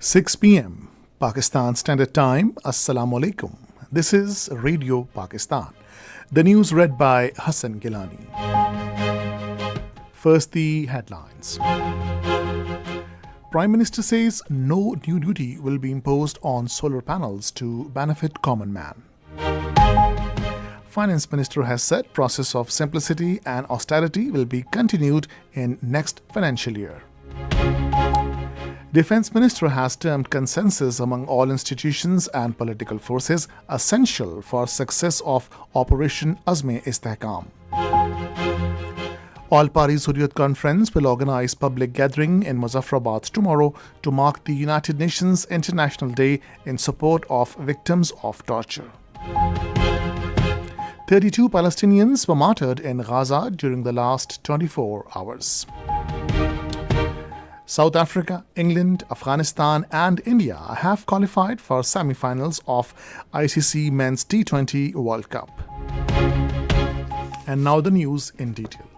6 p.m. Pakistan Standard Time. Assalamu alaikum. This is Radio Pakistan. The news read by Hassan Gilani. First, the headlines. Prime Minister says no new duty will be imposed on solar panels to benefit common man. Finance Minister has said process of simplicity and austerity will be continued in next financial year. Defense Minister has termed consensus among all institutions and political forces essential for success of Operation Azm-e-Istehkam. All Paris Hurriyat Conference will organize public gathering in Muzaffarabad tomorrow to mark the United Nations International Day in support of victims of torture. 32 Palestinians were martyred in Gaza during the last 24 hours. South Africa, England, Afghanistan and India have qualified for semi-finals of ICC Men's T20 World Cup. And now the news in detail.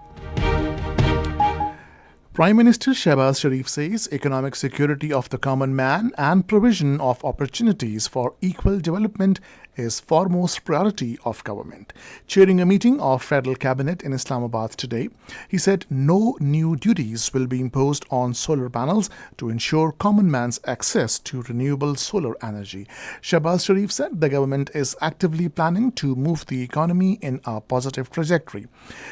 Prime Minister Shehbaz Sharif says economic security of the common man and provision of opportunities for equal development is foremost priority of government. Chairing a meeting of Federal Cabinet in Islamabad today, he said no new duties will be imposed on solar panels to ensure common man's access to renewable solar energy. Shehbaz Sharif said the government is actively planning to move the economy in a positive trajectory.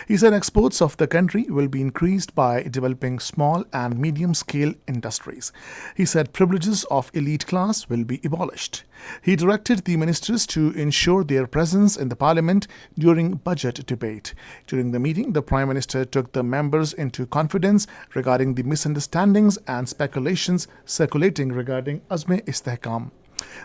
He said exports of the country will be increased by developing small and medium-scale industries. He said privileges of elite class will be abolished. He directed the ministers to ensure their presence in the parliament during budget debate. During the meeting, the Prime Minister took the members into confidence regarding the misunderstandings and speculations circulating regarding Azm-e-Istehkam.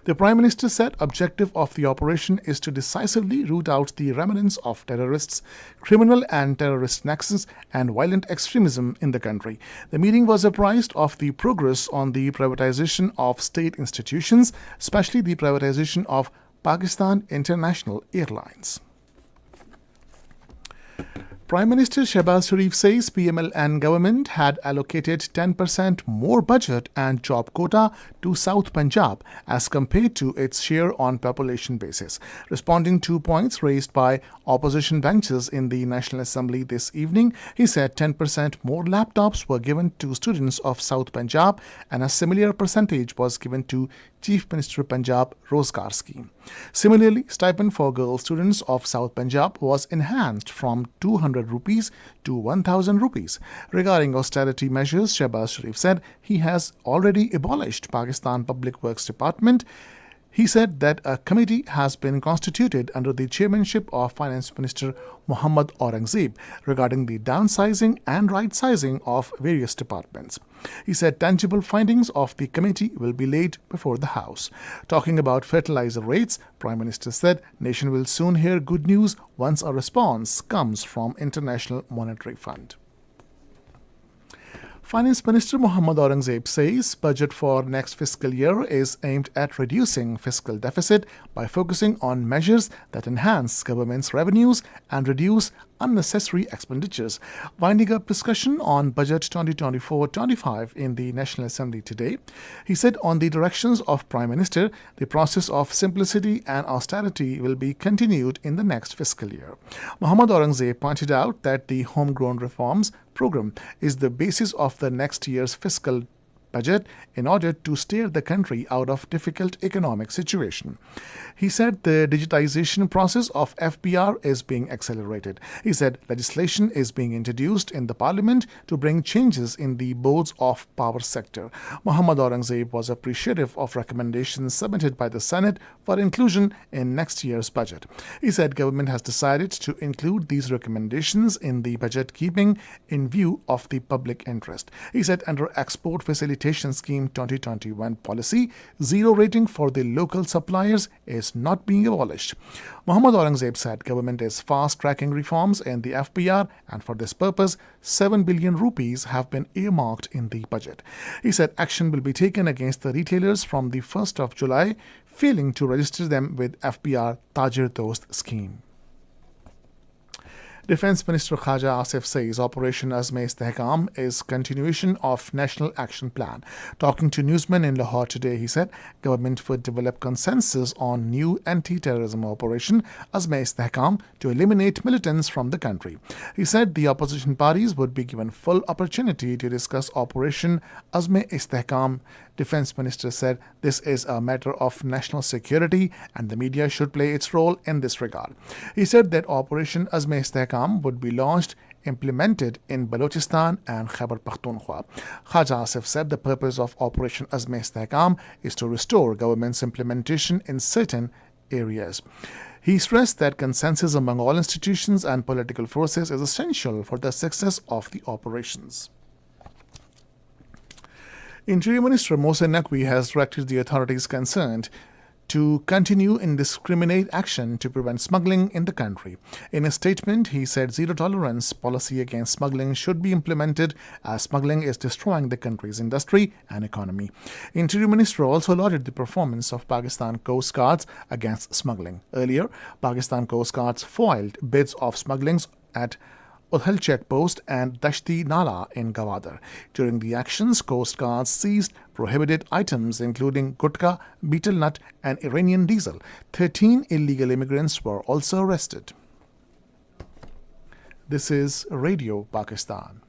The Prime Minister said objective of the operation is to decisively root out the remnants of terrorists, criminal and terrorist nexus and violent extremism in the country. The meeting was apprised of the progress on the privatization of state institutions, especially the privatization of Pakistan International Airlines. Prime Minister Shehbaz Sharif says PMLN government had allocated 10% more budget and job quota to South Punjab as compared to its share on population basis. Responding to points raised by opposition benches in the National Assembly this evening, he said 10% more laptops were given to students of South Punjab and a similar percentage was given to Chief Minister Punjab Rozgar scheme. Similarly, stipend for girl students of South Punjab was enhanced from 200 rupees to 1000 rupees. Regarding austerity measures, Shehbaz Sharif said he has already abolished Pakistan Public Works Department. He said that a committee has been constituted under the chairmanship of Finance Minister Muhammad Aurangzeb regarding the downsizing and right-sizing of various departments. He said tangible findings of the committee will be laid before the House. Talking about fertilizer rates, Prime Minister said nation will soon hear good news once a response comes from International Monetary Fund. Finance Minister Muhammad Aurangzeb says budget for next fiscal year is aimed at reducing fiscal deficit by focusing on measures that enhance government's revenues and reduce unnecessary expenditures. Winding up discussion on Budget 2024-25 in the National Assembly today, he said on the directions of Prime Minister, the process of simplicity and austerity will be continued in the next fiscal year. Muhammad Aurangzeb pointed out that the homegrown reforms program is the basis of the next year's fiscal budget in order to steer the country out of difficult economic situation. He said the digitization process of FBR is being accelerated. He said legislation is being introduced in the parliament to bring changes in the boards of power sector. Muhammad Aurangzeb was appreciative of recommendations submitted by the Senate for inclusion in next year's budget. He said government has decided to include these recommendations in the budget keeping in view of the public interest. He said under Export Facilitation Scheme 2021 policy, zero rating for the local suppliers is not being abolished. Muhammad Aurangzeb said government is fast-tracking reforms in the FBR and for this purpose, 7 billion rupees have been earmarked in the budget. He said action will be taken against the retailers from the 1st of July, failing to register them with FBR Tajir Dost scheme. Defense Minister Khaja Asif says Operation Azme-Istehkam is continuation of National Action Plan. Talking to newsmen in Lahore today, he said government would develop consensus on new anti-terrorism operation Azme-Istehkam to eliminate militants from the country. He said the opposition parties would be given full opportunity to discuss Operation Azme-Istehkam. Defense Minister said this is a matter of national security and the media should play its role in this regard. He said that Operation Azme-Istehkam would be launched, implemented in Balochistan and Khyber Pakhtunkhwa. Khaja Asif said the purpose of Operation Azme-Istehkam is to restore government's implementation in certain areas. He stressed that consensus among all institutions and political forces is essential for the success of the operations. Interior Minister Mohsen Naqvi has directed the authorities concerned to continue indiscriminate action to prevent smuggling in the country. In a statement, he said zero-tolerance policy against smuggling should be implemented as smuggling is destroying the country's industry and economy. Interior Minister also lauded the performance of Pakistan Coast Guards against smuggling. Earlier, Pakistan Coast Guards foiled bids of smugglings at Udhal checkpost and Dashti Nala in Gawadar. During the actions, Coast Guards seized prohibited items including gutka, betel nut and Iranian diesel. 13 illegal immigrants were also arrested. This is Radio Pakistan.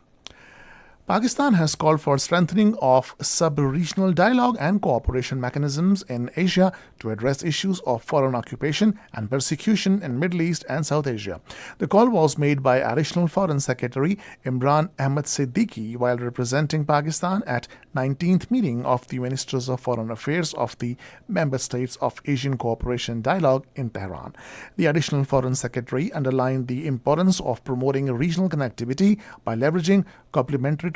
Pakistan has called for strengthening of sub-regional dialogue and cooperation mechanisms in Asia to address issues of foreign occupation and persecution in Middle East and South Asia. The call was made by Additional Foreign Secretary Imran Ahmad Siddiqui while representing Pakistan at 19th meeting of the Ministers of Foreign Affairs of the Member States of Asian Cooperation Dialogue in Tehran. The Additional Foreign Secretary underlined the importance of promoting regional connectivity by leveraging complementary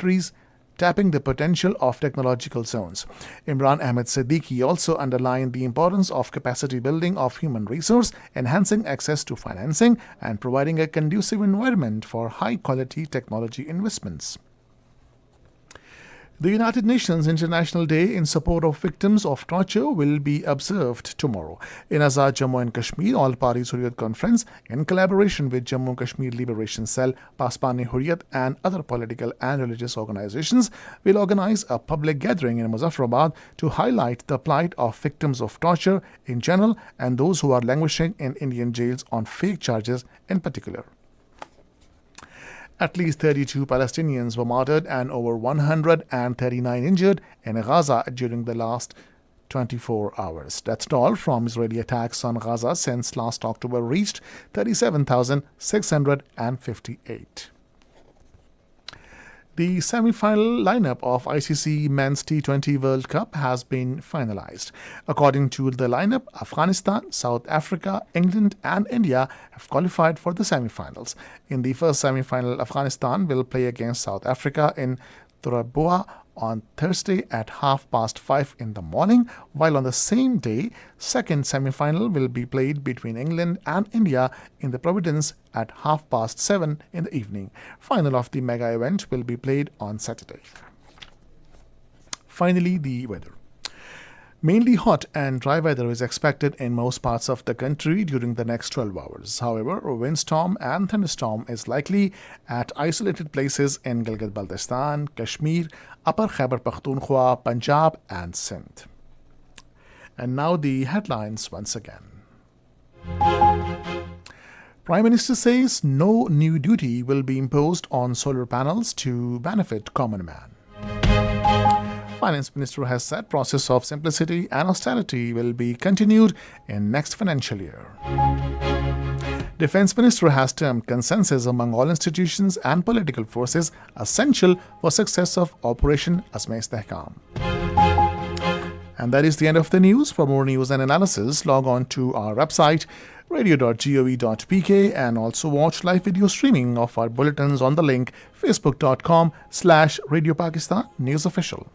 tapping the potential of technological zones. Imran Ahmed Siddiqui also underlined the importance of capacity building of human resource, enhancing access to financing, and providing a conducive environment for high-quality technology investments. The United Nations International Day in support of victims of torture will be observed tomorrow. In Azad Jammu and Kashmir, All Parties Hurriyat Conference, in collaboration with Jammu and Kashmir Liberation Cell, Paspan-e Hurriyat and other political and religious organizations, will organize a public gathering in Muzaffarabad to highlight the plight of victims of torture in general and those who are languishing in Indian jails on fake charges in particular. At least 32 Palestinians were martyred and over 139 injured in Gaza during the last 24 hours. That's all from Israeli attacks on Gaza since last October reached 37,658. The semi-final lineup of ICC Men's T20 World Cup has been finalized. According to the lineup, Afghanistan, South Africa, England and India have qualified for the semi-finals. In the first semi-final, Afghanistan will play against South Africa in Turabua on Thursday at 5:30 in the morning, while on the same day, second semi-final will be played between England and India in the Providence at 7:30 in the evening. Final of the mega event will be played on Saturday. Finally, the weather. Mainly hot and dry weather is expected in most parts of the country during the next 12 hours. However, a windstorm and thunderstorm is likely at isolated places in Gilgit-Baltistan, Kashmir, Upper Khyber Pakhtunkhwa, Punjab and Sindh. And now the headlines once again. Prime Minister says no new duty will be imposed on solar panels to benefit common man. Finance Minister has said process of simplicity and austerity will be continued in next financial year. Defense Minister has termed consensus among all institutions and political forces essential for success of Operation Azme-Istehkam. And that is the end of the news. For more news and analysis, log on to our website radio.gov.pk and also watch live video streaming of our bulletins on the link facebook.com/Radio Pakistan News Official.